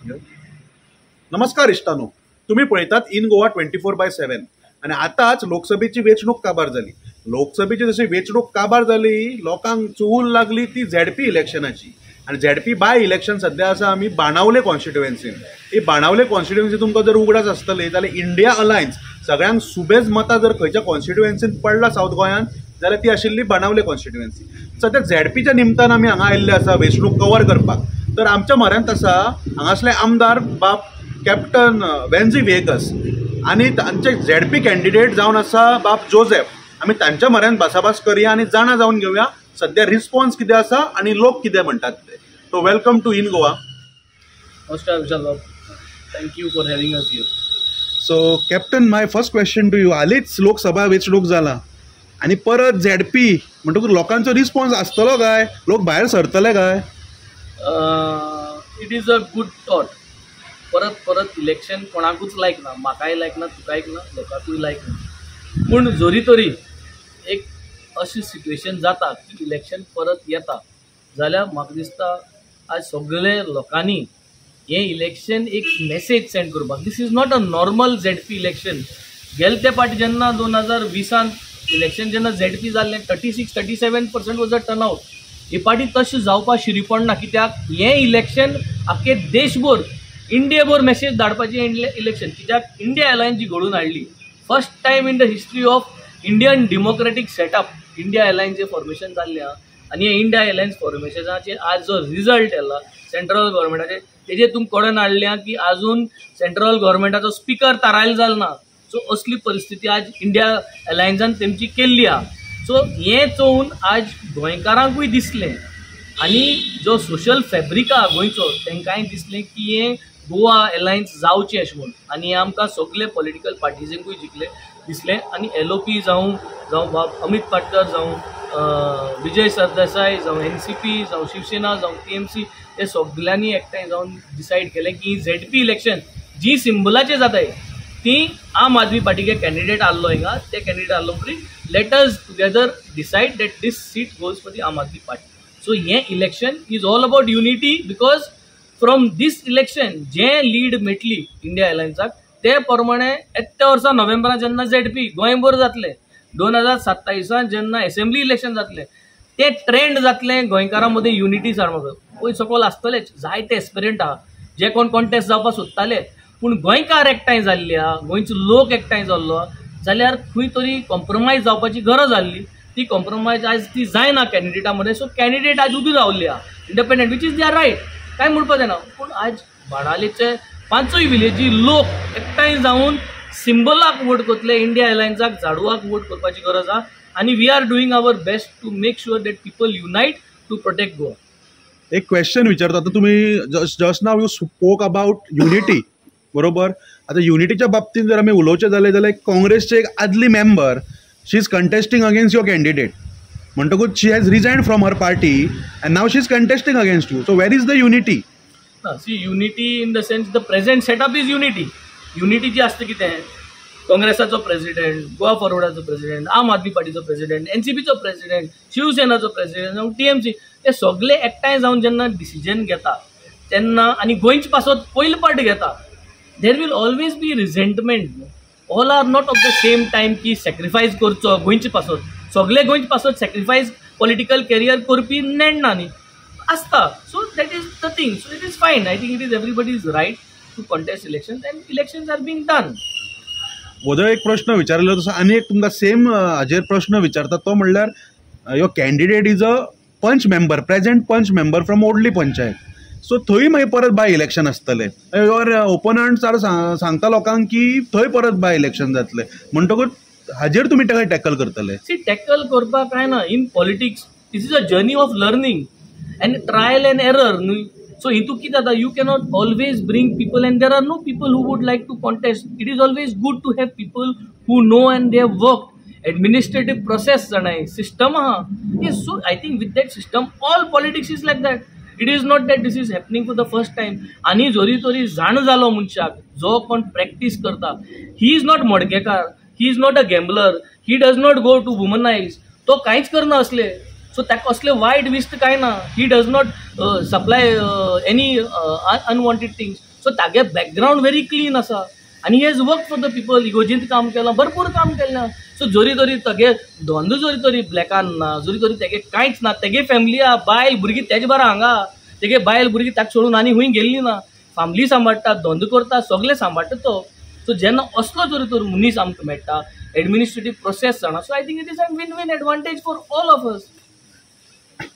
नमस्कार इष्टानो, तुम्ही पळयतात इन गोवा 24/7 आणि आताच लोकसभेची वेंचणूक काबार झाली. लोकसभेची जशी वेंचणूक काबार झाली, लोकांक चूल लागली ती झेडपी इलेक्शनाची. आणि झेडपी बाय इलेक्शन सध्या आसा आमी बाणावले कॉन्स्टिट्युएन्सीन. ही बाणावले कॉन्स्टिट्युएन्सी तुमकां जर उगडास आसतली जाल्यार इंडिया अलायन्स सगळ्यांक सुबेज मतां जर खंयच्या कॉन्स्टिट्युएन्सीन पडला साऊथ गोंयांत जाल्यार ती आशिल्ली बाणावले कॉन्स्टिट्युएन्सी. सध्या झेडपीच्या निमतान आमी हांगा आयिल्ले आसा वेंचणूक कवर करपाक. तर आमच्या म्हऱ्यांत आसा हांगासले आमदार बाब कॅप्टन वेन्झी वेगस आणि तांचे झेडपी कॅन्डिडेट जावन आसा बाब जोसेफ. आमी तांच्या म्हऱ्यांत भासाभास करया आणि जाणा जावन घेवया सध्या रिस्पॉन्स कितें आसा आणि लोक कितें म्हणटात ते. So welcome to in Goa. नमस्कार Vishal, thank you for having us here. So captain, my first question to you. हालींच लोकसभा वेंचणूक जाला आणि परत झेडपी म्हणटकूच लोकांचो रिस्पॉन्स आसतलो काय? लोक भायर सरतले काय? It is a good thought. परत परत इलेक्शन कोणाकूच लायक ना, म्हाकाय लायक ना, तुकाय ना, लोकांकूय लायक ना. पूण जोरी तोरी एक अशी सिच्युएशन जाता की इलेक्शन परत येता जाल्यार म्हाका दिसता आज सगळे लोकांनी हे इलेक्शन एक मेसेज सेंड करपाक. This is not a normal ZP election. गेले ते फाटी जेन्ना 2020 इलेक्शन जेन्ना झेडपी जाल्लें 36-37% वॉज अ टर्नआउट. हे फाटी तशें जावपा शिरी पडना, कित्याक हें इलेक्शन आख्खे देशभर इंडियाभर मेसेज धाडपाचें इलेक्शन. कित्याक इंडिया अलायन्स जी घडून हाडली, first time in the history of Indian democratic setup India अलायन्सचें फॉर्मेशन जाल्लें आहा. आनी हे इंडिया अलायन्स फॉर्मेशनाचे आज जो रिजल्ट येयला सेंट्रल गव्हर्मेंटाचे, तेजेर तुमकां कळून हाडल्या की आजून सेंट्रल गव्हर्मेंटाचो स्पिकर थारायलो जालो ना. सो असली परिस्थिती आज इंडिया अलायन्सान तेमची केल्ली आहा. सो हें चोवन आज गोंयकारांकूय दिसलें आनी जो सोशल फॅब्रीक आहा गोंयचो तेंकांय दिसलें की हें गोवा अलायन्स जावचें अशें म्हणून. आनी हें आमकां सगळे पॉलिटिकल पार्टिजांकूय दिसलें. आनी LOP जावं बाब अमित पाटकर जावं विजय सरदेसाय जावं NCP जावं शिवसेना जावं TMC हे सगळ्यांनी एकठांय जावन डिसायड केलें की ZP इलेक्शन जी सिंबलाचेर जाताय ती आम आदमी पार्टीके कॅन्डिडेट आसलो हिंगा, ते कॅन्डिडेट आसलो म्हणून let us together decide that this seat goes for the Aam Aadmi party. So हें election is all about unity. Because from this election जें लीड मेळटली इंडिया अलायन्साक ते प्रमाणे येत्या वर्सा नोव्हेंबरांत जेन्ना ZP गोंयभर जातलें, 2027 जेन्ना असेंब्ली इलेक्शन जातलें, ते ट्रेंड जातलें गोंयकारां मदीं युनिटी हाडपाक. पयर सकयल आसतलेच जायते एस्पिरंट आहा जे कोण कॉन्टेस्ट जावपाक सोदताले, पूण गोंयकार एकठांय जाल्ले आहा, गोंयचो लोक एकठांय जाल्लो जाल्यार खंय तरी कॉम्प्रोमायज जावपाची गरज आसली. ती कॉम्प्रोमायज आज ती जायना कॅन्डिडेटा मदें. सो कॅन्डिडेट आज उबी रावल्ली आहा independent, which is there right, काय म्हणपाक जायना. पूण आज बाणावलेचे 5 विलेजी लोक एकठांय जावन सिंबलाक वोट करतले, इंडिया अलायन्साक झाडूवाक वोट करपाची गरज आहा. आनी we are doing our best to make sure that people unite to protect Goa. एक क्वेश्चन विचारतो. आता तुम्ही just now you spoke about unity, बरोबर. आता युनिटीच्या बाबतीत जर आमी उलोवचें जाल्यार काँग्रेसचे एक आदली member she is contesting against your candidate. म्हणटकूच she has resigned from her party and now she is contesting against you. So where is the unity? See unity in the sense the present setup is unity. Unity जी असते कितें, काँग्रेसाचो president, Goa फॉरवर्डाचो president, Aam Aadmi पार्टीचो president, NCPचो president, शिवसेनाचो president जावं TMC, ते सगळे एकठांय जावन जेन्ना डिसिजन घेता तेन्ना आनी गोंयचे पासत पयले पार्ट घेता, there will always be resentment. All are not of the same time की सॅक्रिफायस करचो गोंयचे पासत. सगळे गोंयचे पासत सॅक्रिफायस पॉलिटिकल कॅरियर करपी नेणना न्ही आसता. So that is the thing. So it is fine. I think it is everybody is right to contest elections and elections are being done. वदळ एक प्रश्न विचारलो तसो आनी एक तुमकां सेम हाजेर प्रश्न विचारता, तो म्हणल्यार युअर कॅन्डिडेट इज अ पंच मेंबर, प्रेझेंट पंच मेंबर फ्रॉम ओडली पंचायत. सो थंय मागीर परत बाय इलेक्शन आसतलें. युअर ओपोनंट्स आर सांगता लोकांक की थंय परत बाय इलेक्शन जातलें. म्हणटकूच हाजेर तुमी ताका टॅकल करतले? सी, टॅकल करपाक काय ना. In politics this is a journey of learning and trial and error न्ही. सो हितून कितें जाता, you cannot always bring people and there are no people who would like to contest. It is always good to have people who know and they have work. Administrative process जाणाय, system आहा. So I think with that system all politics is like that. It is not that this is happening for the first time. आनी जोरी तोरी जाण जालो मनशाक जो कोण प्रॅक्टीस करता, he is not Madkaikar, he is not a gambler, he does not go to womanise. तो कांयच करना असले. सो ताका असले वायट विस्त काय ना. He does not supply any unwanted things. So तागे बॅकग्राऊंड व्हेरी क्लीन आसा आनी he has work for the people. इगोजींत काम केलां, भरपूर काम केलां. सो जोरी तोरी तेगे धंदो जोरी तोरी ब्लॅकान ना, जोरी तोरी तेगे कांयच ना. तेगे फॅमिली आहा, बायल भुरगीं तेजे बारा हांगा, तेगे बायल भुरगीं ताका सोडून आनी हूंय गेल्ली ना. फॅमिली सांबाळटा, धंदो करता, सगळें सांबाळटा तो. सो जेन्ना असलो जोरी तोर मनीस आमकां मेळटा, एडमिनिस्ट्रेटीव प्रोसेस जाणा, so I think it is a win win advantage for all of us.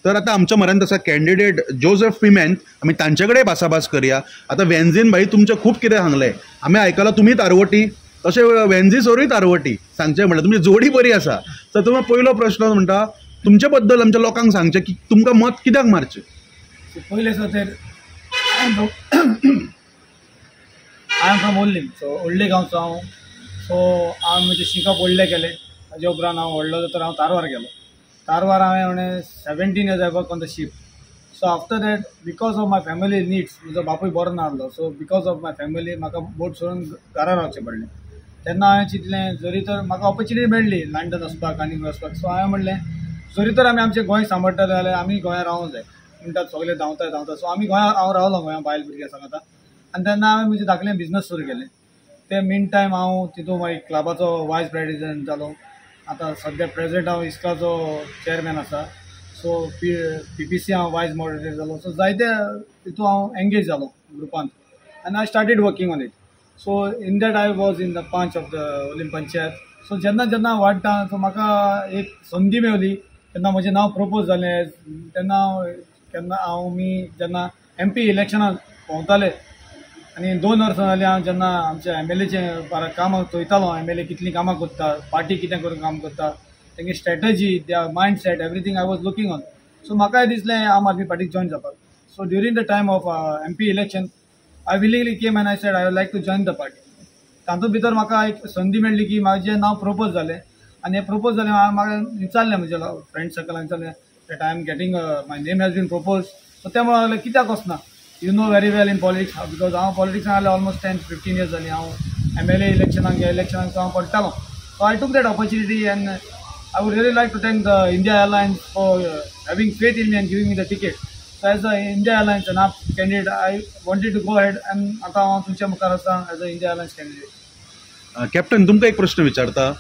तर आता आमच्या मरांत आसा कॅन्डिडेट जोसेफ पिमेंत. आमी तांचे कडेन भासाभास करया. आतां वेन्झीन भाई तुमचें खूब कितें सांगलें. आमी आयकलां तुमी तारवटी, तशें वेन्झी सोरूय तारवटी. सांगचें म्हणल्यार तुमची जोडी बरी आसा. तर तुमकां पयलो प्रश्न म्हणटा तुमचे बद्दल आमच्या लोकांक सांगचें की तुमकां मत कित्याक मारचें. पयले सो तर आय एम फ्रॉम ओल्डे, सो ओल्डे गांवचो हांव. सो हांव म्हणजे शिकप व्हडलें केलें. ताजे उपरांत हांव व्हडलो जाता हांव तारवार गेलो. तारवार हांवें 17 years I work on the ship. So after that because of my family needs, म्हजो बापूय बरो नासलो, so because of my family म्हाका बोट सोडून घरा रावचें पडलें. तेन्ना हांवें चिंतलें जरी तर म्हाका ऑपॉर्च्युनिटी मेळ्ळी लंडन वचपाक आनी वचपाक. सो हांवें म्हणलें जरी तर आमी आमचें गोंय सांबाळटले जाल्यार आमी गोंया रावूंक जाय. म्हणटात सगळे धांवता. सो आमी गोंया हांव रावलो गोंया बायल भुरग्यां सांगाता. आनी तेन्ना हांवें म्हजें धाकलें बिजनस सुरू केलें. ते मीन टायम हांव तितून मागीर क्लबाचो वायस प्रेसिडेंट जालो. आतां सद्या प्रेसिडेंट हांव इस्काचो चेअरमॅन आसा. सो PPC हांव वायस मॉडरेटर जालो. सो जायते तितून हांव एंगेज जालो ग्रुपांत आनी I started working on it. So in that I was in the पंच ऑफ द ओलिम पंचायत. सो जेन्ना जेन्ना वाडटा सो म्हाका एक संदी मेवली. तेन्ना म्हजें नांव प्रपोज जालें. तेन्ना जेन्ना MP इलेक्शनाक भोंवताले आनी 2 वर्सां जालीं हांव जेन्ना आमच्या MLAचें बारा कामां चोयतालो. MLA कितलीं कामां करता, पार्टी कितें करून काम करता, तेंगे स्ट्रॅटजी, त्या mind set, everything I was looking on. So म्हाकाय दिसलें आम आदमी पार्टीक जॉयन जावपाक. So during the time of MP election I willingly came and I said I would like to join the party. तातूंत भितर म्हाका एक संदी मेळ्ळी की म्हाजें नांव प्रपोज जालें. आनी हें प्रपोज जालें म्हाका विचारलें म्हज्या फ्रेंड सर्कलान विचारलें that I am getting my name has been propose. So ते म्हणून लागलें कित्याक वचना, you know very well in politics. Because हांव पॉलिटिक्सान जाल्यार ऑलमोस्ट 10-15 years जालीं. हांव MLA इलेक्शनाक हांव पडटालो. So I took that opportunity and I would really like to thank the India alliance for having faith in me and giving me the ticket. So as a India alliance and AAP candidate I wanted to go head and आतां हांव तुमच्या मुखार आसा as a India alliance candidate. Captain तुमकां एक प्रश्न विचारता.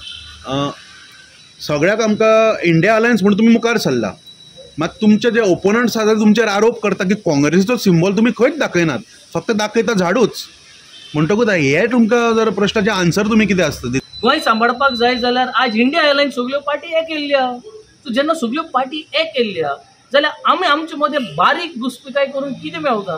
सगळ्याक आमकां इंडिया एअरलायन्स म्हणून तुमी मुखार सरला, मात तुमचे जे ओपोनंट्स आसा तुमचेर आरोप करता की काँग्रेसीचो सिंबल तुमी खंयच दाखयनात, फक्त दाखयता झाडूच. म्हणटकूच हे तुमकां जर प्रश्नाचें आन्सर तुमी कितें आसता. गोंय सांबाळपाक जाय जाल्यार आज इंडिया एअरलायन्स सगळ्यो पार्टी एक येयल्ल्या. सो जेन्ना सगळ्यो पार्टी एक येयल्ल्या जाल्यार आमी आमचे मदें बारीक घुसपिकाय करून कितें मेळटा.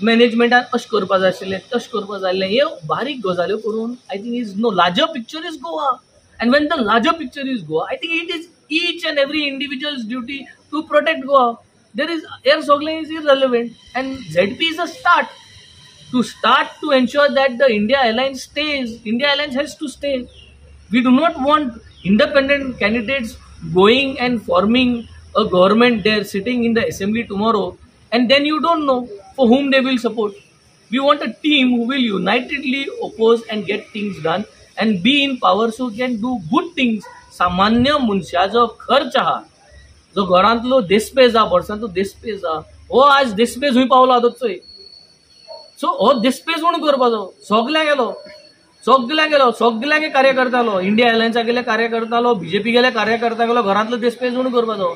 मॅनेजमेंटान अशें करपा जाय आशिल्लें, तशें करपा जाय आसलें, ह्यो बारीक गजाल्यो करून I think is no larger picture is Goa. And when the larger picture is Goa, I think it is each and every individual's duty to protect Goa. There is air sogling is irrelevant, and ZP is a start to ensure that the India Alliance stays. India Alliance has to stay. We do not want independent candidates going and forming a government there, sitting in the assembly tomorrow, and then you don't know for whom they will support. We want a team who will unitedly oppose and get things done. And be in power so can do good things. सामान्य मनशाचो खर्च आहा, जो घरांतलो देस्पेज आहा, वर्सांचो देस्पेज आहा, हो आज देस्पेज हूंय पावलो आहा चोय. सो हो देस्पेज उण करपाचो. सगळ्यांगे कार्यकर्तालो, इंडिया एअरलायन्सा गेले कार्यकर्तालो, BJP गेले कार्यकर्ता गेलो, घरांतलो देस्पेज उण करपाचो.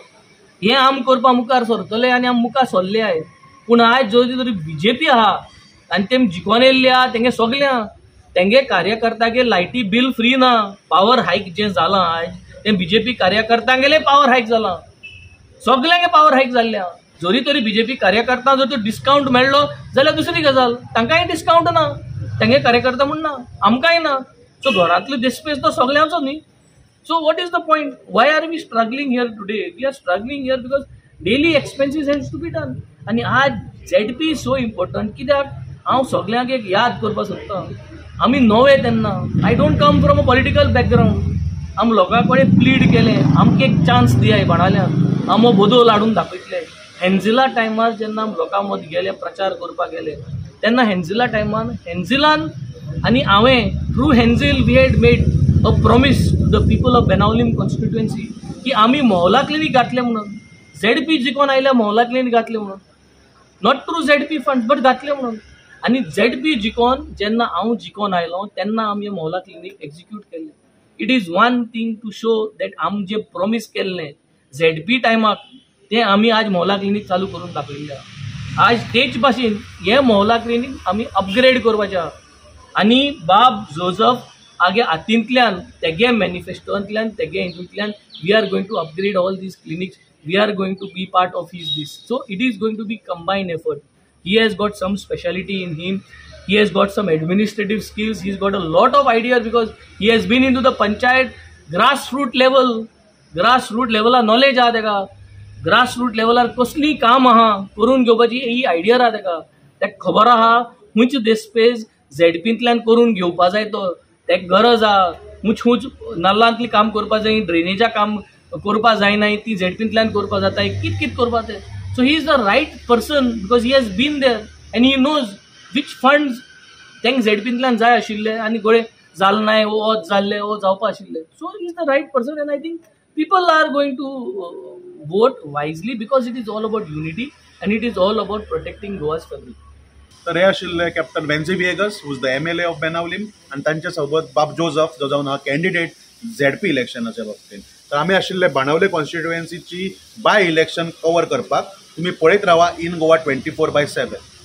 हें आम करपा मुखार सरतले आनी आम मुखार सरले आहाय. पूण आयज जरी तरी BJP आहा आनी तेम जिखोन येयल्ले आहा तेंगे सगळ्यां तेंगे कार्यकर्त्यागे लायटी बिल फ्री ना. पावर हायक जें जालां आयज तें BJP कार्यकर्त्यांगेले पावर हायक जालां. सगळ्यांगे पावर हायक जाल्ल्या. जरी तरी BJP कार्यकर्त्यांक जर तो डिस्कावंट मेळ्ळो जाल्यार दुसरी गजाल, तांकांय डिस्कावंट ना, तेंगे कार्यकर्ता म्हण ना, आमकांय ना. सो घरांतलो डिस्पेस तो सगळ्यांचो न्ही. So what is the point? Why are we struggling here today? We are struggling here because daily expenses has to be done. आनी आज ZP इज सो इम्पॉर्टंट. कित्याक हांव सगळ्यांक एक याद करपाक सोदतां, आमी नवे तेन्ना, I don't come from a political background. आम लोकां कडेन प्लीड केलें, आमकां एक चान्स दियाय बाणाल्यांक, आमो बदल हाडून दाखयतले. हेन्झिला टायमार जेन्ना आमी लोकां मदीं गेले, प्रचार करपाक गेले, तेन्ना हेन्झिला टायमान हेन्झिलान आनी हांवें थ्रू हेन्झिल we had made a promise to the people of Benaulim constituency की आमी मोहला क्लिनीक घातलें म्हणून. ZP जिखोन आयल्या मोहल्ला क्लिनीक घातले म्हणून, not through ZP fund but घातले म्हणून. आणि ZP जिखोन जेन्ना हांव जिखोन आयलो तेन्ना आमी मोहल्ला क्लिनीक एक्झिक्यूट केल्ले. It is one thing to show that आमी जे प्रॉमिस केल्लें ZP टायमाक तें आमी आज मोहल्ला क्लिनीक चालू करून दाखयल्लें आहा. आज तेच भाशेन हे मोहल्ला क्लिनीक आमी अपग्रेड करपाचें आहा. आनी बाब जोझफ आगे हातींतल्यान तेगे मॅनिफेस्टोंतल्यान तेगे हितूंतल्यान we are going to upgrade all these clinics. We are going to be part of his this. So it is going to be combined effort. He has got some speciality in him. He has got some administrative skills. He's got a lot of ideas because he has been into the panchayat grassroots level. Grassroots level knowledge आहा तेका. Grassroots level कसली काम आहा करून घेवपाची ही idea आहा तेका. तेका खबर आहा हुंच देस्पेज ZPंतल्यान करून घेवपा जाय तो. तेका गरज आहा हुंच नाल्लांतली काम करपा जाय, ड्रेनेजा काम करपा जायना ती ZPंतल्यान करपा जाता, कित करपा तें. So he is the right person because he has been there and he knows which funds तेंक ZPंतल्यान जाय आशिल्ले आनी गोळे जालें नाय वो जाल्ले वो जावपा आशिल्ले. So he is the right person and I think people are going to vote wisely because it is all about unity and it is all about protecting Goa's fabric. तर हे आशिल्ले captain Venzy Viegas who's the MLA of Benaulim आनी तांचे सोबत बाब Joseph जो जावन हा कॅन्डिडेट ZP इलेक्शनाच्या बाबतींत. तर आमी आशिल्ले बाणावले कॉन्स्टिट्युएन्सीची बाय इलेक्शन कवर करपाक. तुम्ही पळयत रावा इन गोवा 24/7.